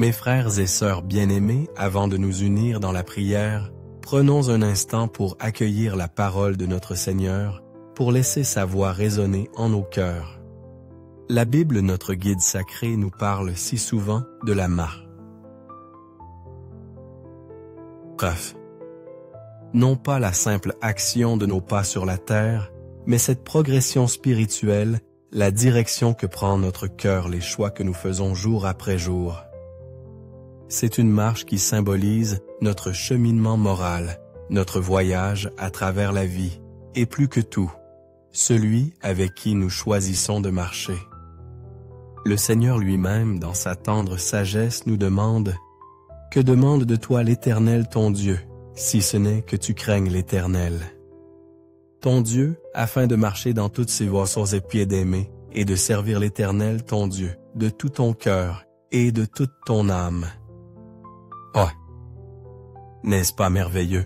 Mes frères et sœurs bien-aimés, avant de nous unir dans la prière, prenons un instant pour accueillir la parole de notre Seigneur, pour laisser sa voix résonner en nos cœurs. La Bible, notre guide sacré, nous parle si souvent de la marche. Bref, non pas la simple action de nos pas sur la terre, mais cette progression spirituelle, la direction que prend notre cœur, les choix que nous faisons jour après jour. C'est une marche qui symbolise notre cheminement moral, notre voyage à travers la vie, et plus que tout, celui avec qui nous choisissons de marcher. Le Seigneur lui-même, dans sa tendre sagesse, nous demande « Que demande de toi l'Éternel ton Dieu, si ce n'est que tu craignes l'Éternel ?» Ton Dieu, afin de marcher dans toutes ses voies sur ses pieds d'aimer, et de servir l'Éternel ton Dieu, de tout ton cœur et de toute ton âme. Oh! N'est-ce pas merveilleux?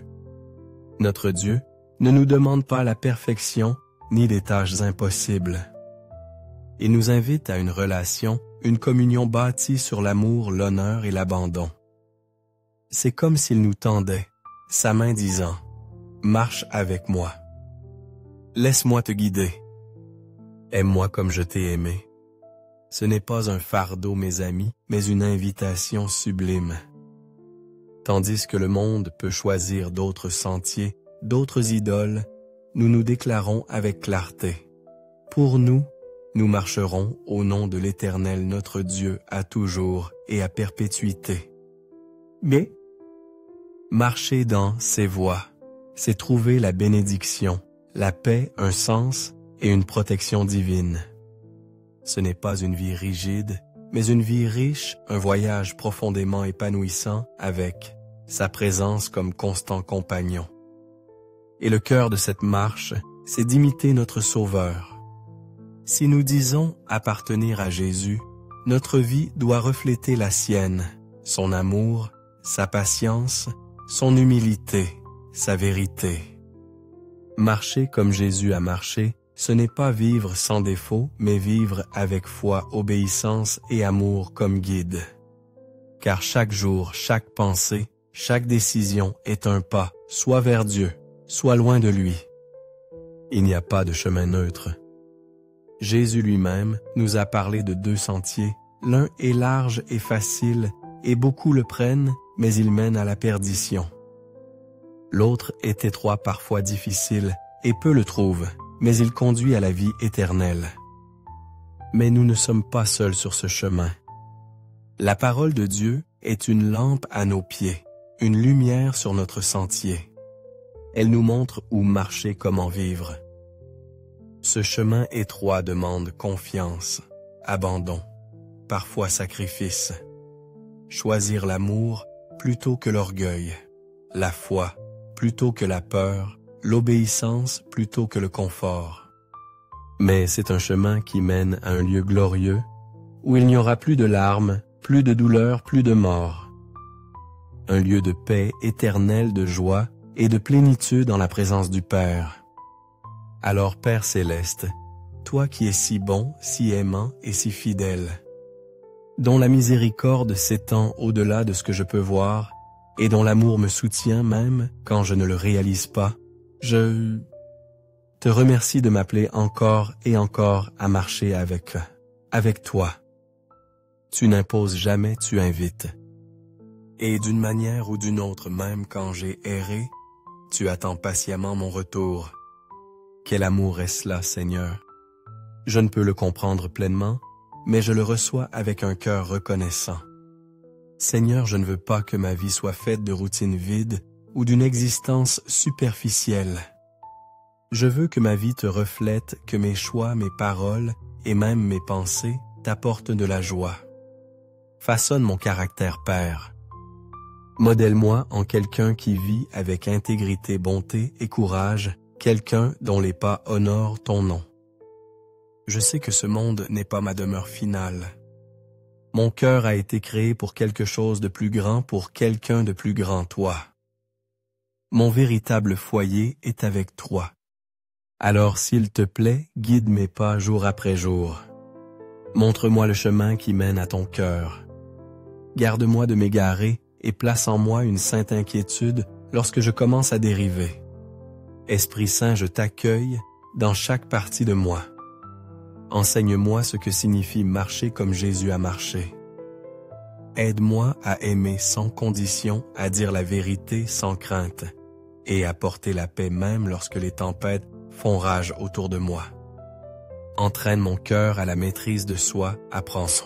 Notre Dieu ne nous demande pas la perfection ni des tâches impossibles. Il nous invite à une relation, une communion bâtie sur l'amour, l'honneur et l'abandon. C'est comme s'il nous tendait, sa main disant « Marche avec moi. Laisse-moi te guider. Aime-moi comme je t'ai aimé. » Ce n'est pas un fardeau, mes amis, mais une invitation sublime. Tandis que le monde peut choisir d'autres sentiers, d'autres idoles, nous nous déclarons avec clarté. Pour nous, nous marcherons au nom de l'Éternel notre Dieu à toujours et à perpétuité. Mais marcher dans ses voies, c'est trouver la bénédiction, la paix, un sens et une protection divine. Ce n'est pas une vie rigide, mais une vie riche, un voyage profondément épanouissant avec sa présence comme constant compagnon. Et le cœur de cette marche, c'est d'imiter notre Sauveur. Si nous disons appartenir à Jésus, notre vie doit refléter la sienne, son amour, sa patience, son humilité, sa vérité. Marcher comme Jésus a marché, ce n'est pas vivre sans défaut, mais vivre avec foi, obéissance et amour comme guide. Car chaque jour, chaque pensée, chaque décision est un pas, soit vers Dieu, soit loin de lui. Il n'y a pas de chemin neutre. Jésus lui-même nous a parlé de deux sentiers. L'un est large et facile, et beaucoup le prennent, mais il mène à la perdition. L'autre est étroit, parfois difficile, et peu le trouvent, mais il conduit à la vie éternelle. Mais nous ne sommes pas seuls sur ce chemin. La parole de Dieu est une lampe à nos pieds, une lumière sur notre sentier. Elle nous montre où marcher, comment vivre. Ce chemin étroit demande confiance, abandon, parfois sacrifice. Choisir l'amour plutôt que l'orgueil, la foi plutôt que la peur, l'obéissance plutôt que le confort. Mais c'est un chemin qui mène à un lieu glorieux, où il n'y aura plus de larmes, plus de douleur, plus de mort. Un lieu de paix éternelle, de joie et de plénitude en la présence du Père. Alors Père céleste, toi qui es si bon, si aimant et si fidèle, dont la miséricorde s'étend au-delà de ce que je peux voir, et dont l'amour me soutient même quand je ne le réalise pas, je te remercie de m'appeler encore et encore à marcher avec toi. Tu n'imposes jamais, tu invites. Et d'une manière ou d'une autre, même quand j'ai erré, tu attends patiemment mon retour. Quel amour est cela, Seigneur? Je ne peux le comprendre pleinement, mais je le reçois avec un cœur reconnaissant. Seigneur, je ne veux pas que ma vie soit faite de routines vides ou d'une existence superficielle. Je veux que ma vie te reflète, que mes choix, mes paroles et même mes pensées t'apportent de la joie. Façonne mon caractère, Père. Modèle-moi en quelqu'un qui vit avec intégrité, bonté et courage, quelqu'un dont les pas honorent ton nom. Je sais que ce monde n'est pas ma demeure finale. Mon cœur a été créé pour quelque chose de plus grand, pour quelqu'un de plus grand, toi. Mon véritable foyer est avec toi. Alors, s'il te plaît, guide mes pas jour après jour. Montre-moi le chemin qui mène à ton cœur. Garde-moi de m'égarer et place en moi une sainte inquiétude lorsque je commence à dériver. Esprit Saint, je t'accueille dans chaque partie de moi. Enseigne-moi ce que signifie marcher comme Jésus a marché. Aide-moi à aimer sans condition, à dire la vérité sans crainte, et à porter la paix même lorsque les tempêtes font rage autour de moi. Entraîne mon cœur à la maîtrise de soi, apprends-en,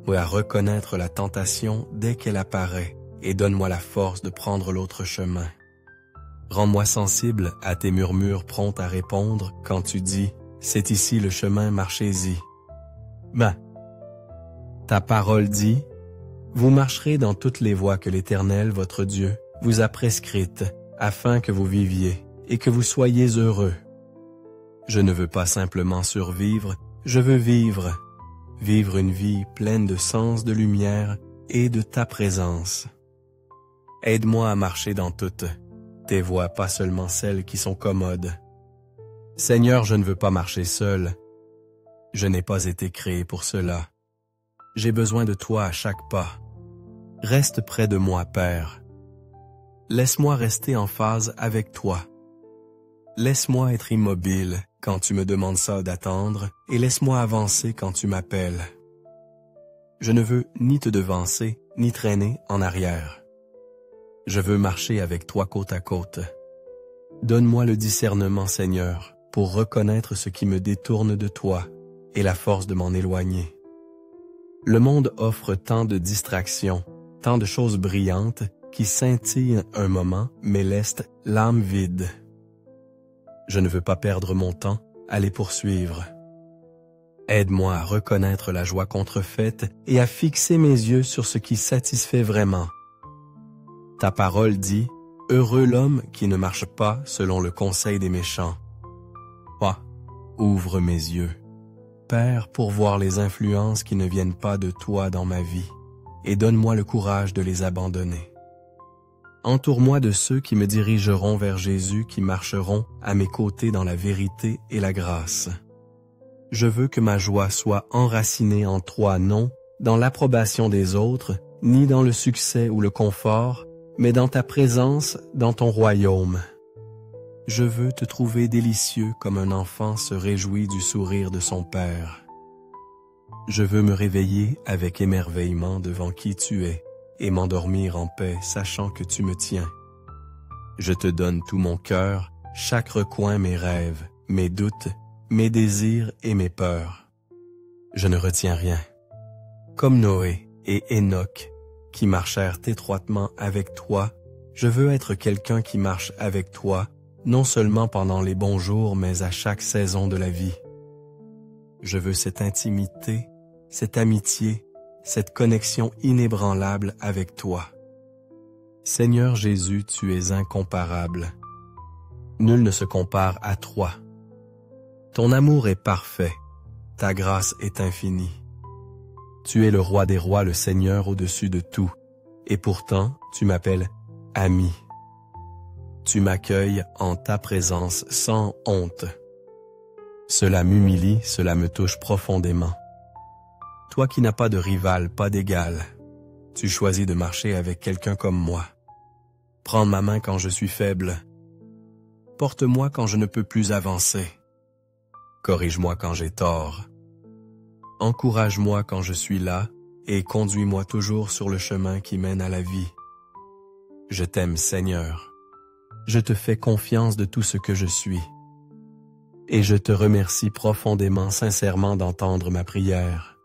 ou à reconnaître la tentation dès qu'elle apparaît, et donne-moi la force de prendre l'autre chemin. Rends-moi sensible à tes murmures prompts à répondre quand tu dis « C'est ici le chemin, marchez-y ». Ta parole dit « Vous marcherez dans toutes les voies que l'Éternel, votre Dieu, vous a prescrites, afin que vous viviez et que vous soyez heureux. » Je ne veux pas simplement survivre, je veux vivre une vie pleine de sens, de lumière et de ta présence. Aide-moi à marcher dans toutes tes voies, pas seulement celles qui sont commodes. Seigneur, je ne veux pas marcher seul. Je n'ai pas été créé pour cela. J'ai besoin de toi à chaque pas. Reste près de moi, Père. Laisse-moi rester en phase avec toi. Laisse-moi être immobile quand tu me demandes ça d'attendre et laisse-moi avancer quand tu m'appelles. Je ne veux ni te devancer, ni traîner en arrière. Je veux marcher avec toi côte à côte. Donne-moi le discernement, Seigneur, pour reconnaître ce qui me détourne de toi et la force de m'en éloigner. Le monde offre tant de distractions, tant de choses brillantes qui scintillent un moment mais laissent l'âme vide. Je ne veux pas perdre mon temps à les poursuivre. Aide-moi à reconnaître la joie contrefaite et à fixer mes yeux sur ce qui satisfait vraiment. Ta parole dit « Heureux l'homme qui ne marche pas selon le conseil des méchants. » Ouvre mes yeux, Père, pour voir les influences qui ne viennent pas de toi dans ma vie, et donne-moi le courage de les abandonner. Entoure-moi de ceux qui me dirigeront vers Jésus, qui marcheront à mes côtés dans la vérité et la grâce. Je veux que ma joie soit enracinée en toi, non dans l'approbation des autres, ni dans le succès ou le confort, mais dans ta présence, dans ton royaume. Je veux te trouver délicieux comme un enfant se réjouit du sourire de son père. Je veux me réveiller avec émerveillement devant qui tu es et m'endormir en paix, sachant que tu me tiens. Je te donne tout mon cœur, chaque recoin mes rêves, mes doutes, mes désirs et mes peurs. Je ne retiens rien. Comme Noé et Enoch, qui marchèrent étroitement avec toi, je veux être quelqu'un qui marche avec toi, non seulement pendant les bons jours, mais à chaque saison de la vie. Je veux cette intimité, cette amitié, cette connexion inébranlable avec toi. Seigneur Jésus, tu es incomparable. Nul ne se compare à toi. Ton amour est parfait, ta grâce est infinie. Tu es le roi des rois, le Seigneur au-dessus de tout, et pourtant tu m'appelles ami. Tu m'accueilles en ta présence sans honte. Cela m'humilie, cela me touche profondément. Toi qui n'as pas de rival, pas d'égal, tu choisis de marcher avec quelqu'un comme moi. Prends ma main quand je suis faible. Porte-moi quand je ne peux plus avancer. Corrige-moi quand j'ai tort. Encourage-moi quand je suis là et conduis-moi toujours sur le chemin qui mène à la vie. Je t'aime, Seigneur. Je te fais confiance de tout ce que je suis. Et je te remercie profondément, sincèrement d'entendre ma prière.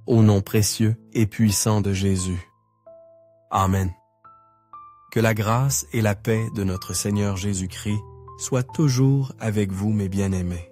Au nom précieux et puissant de Jésus. Amen. Que la grâce et la paix de notre Seigneur Jésus-Christ soient toujours avec vous, mes bien-aimés.